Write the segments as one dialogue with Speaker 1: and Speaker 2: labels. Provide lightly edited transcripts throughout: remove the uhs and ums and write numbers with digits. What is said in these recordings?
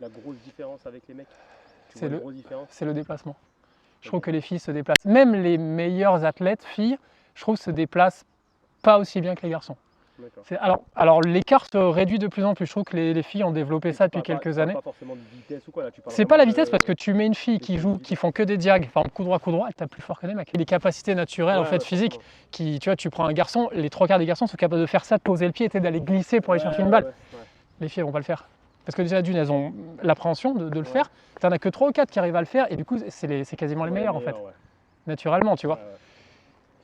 Speaker 1: La grosse différence avec les mecs.
Speaker 2: C'est le déplacement. Je trouve que les filles se déplacent. Même les meilleures athlètes, filles, je trouve se déplacent pas aussi bien que les garçons. Alors l'écart se réduit de plus en plus. Je trouve que les filles ont développé ça depuis quelques années.
Speaker 1: Pas forcément de vitesse ou quoi là.
Speaker 2: C'est pas la vitesse parce que tu mets une fille qui font que des diags, enfin coup droit, elle tape plus fort que des mecs. Et les capacités naturelles en fait physiques, tu vois, tu prends un garçon, les 3/4 des garçons sont capables de faire ça, de poser le pied et d'aller glisser pour aller chercher une balle. Les filles elles vont pas le faire. Parce que déjà d'une elles ont l'appréhension de le faire. T'en as que 3 ou 4 qui arrivent à le faire et du coup c'est quasiment les meilleurs en fait. Naturellement, tu vois.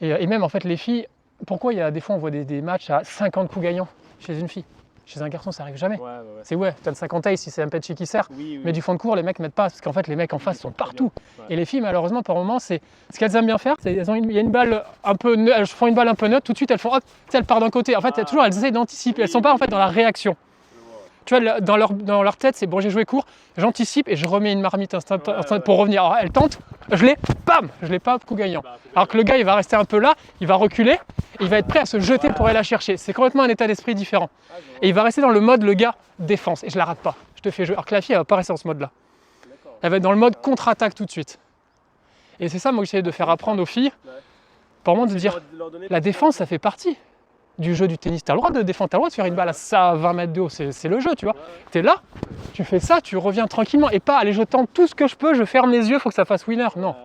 Speaker 2: Et même en fait les filles. Pourquoi il y a des fois on voit des matchs à 50 coups gagnants chez une fille? Chez un garçon ça arrive jamais. C'est t'as le 50 ace si c'est un Petchi qui sert, mais du fond de cours les mecs mettent pas parce qu'en fait les mecs en face sont partout. Et les filles malheureusement par moment ce qu'elles aiment bien faire, c'est il y a une balle un peu elles font une balle un peu neutre, tout de suite elles font hop, elles partent d'un côté. En fait elles essayent d'anticiper, elles sont pas en fait dans la réaction. Tu vois, dans leur tête, c'est bon, j'ai joué court, j'anticipe et je remets une marmite instant pour revenir. Alors, elle tente, je l'ai pas, coup gagnant. Alors que le gars, il va rester un peu là, il va reculer, et il va être prêt à se jeter pour aller la chercher. C'est complètement un état d'esprit différent. Et il va rester dans le mode, le gars, défense, et je la rate pas, je te fais jouer. Alors que la fille, elle va pas rester dans ce mode-là. Elle va être dans le mode contre-attaque tout de suite. Et c'est ça, moi, que j'essaie de faire apprendre aux filles, pour moi, de dire, la défense, ça fait partie du jeu du tennis. Tu as le droit de défendre, tu as le droit de faire une balle à 20 mètres de haut, c'est le jeu, tu vois. Tu es là, tu fais ça, tu reviens tranquillement et pas, allez, je tente tout ce que je peux, je ferme les yeux, il faut que ça fasse winner. Non.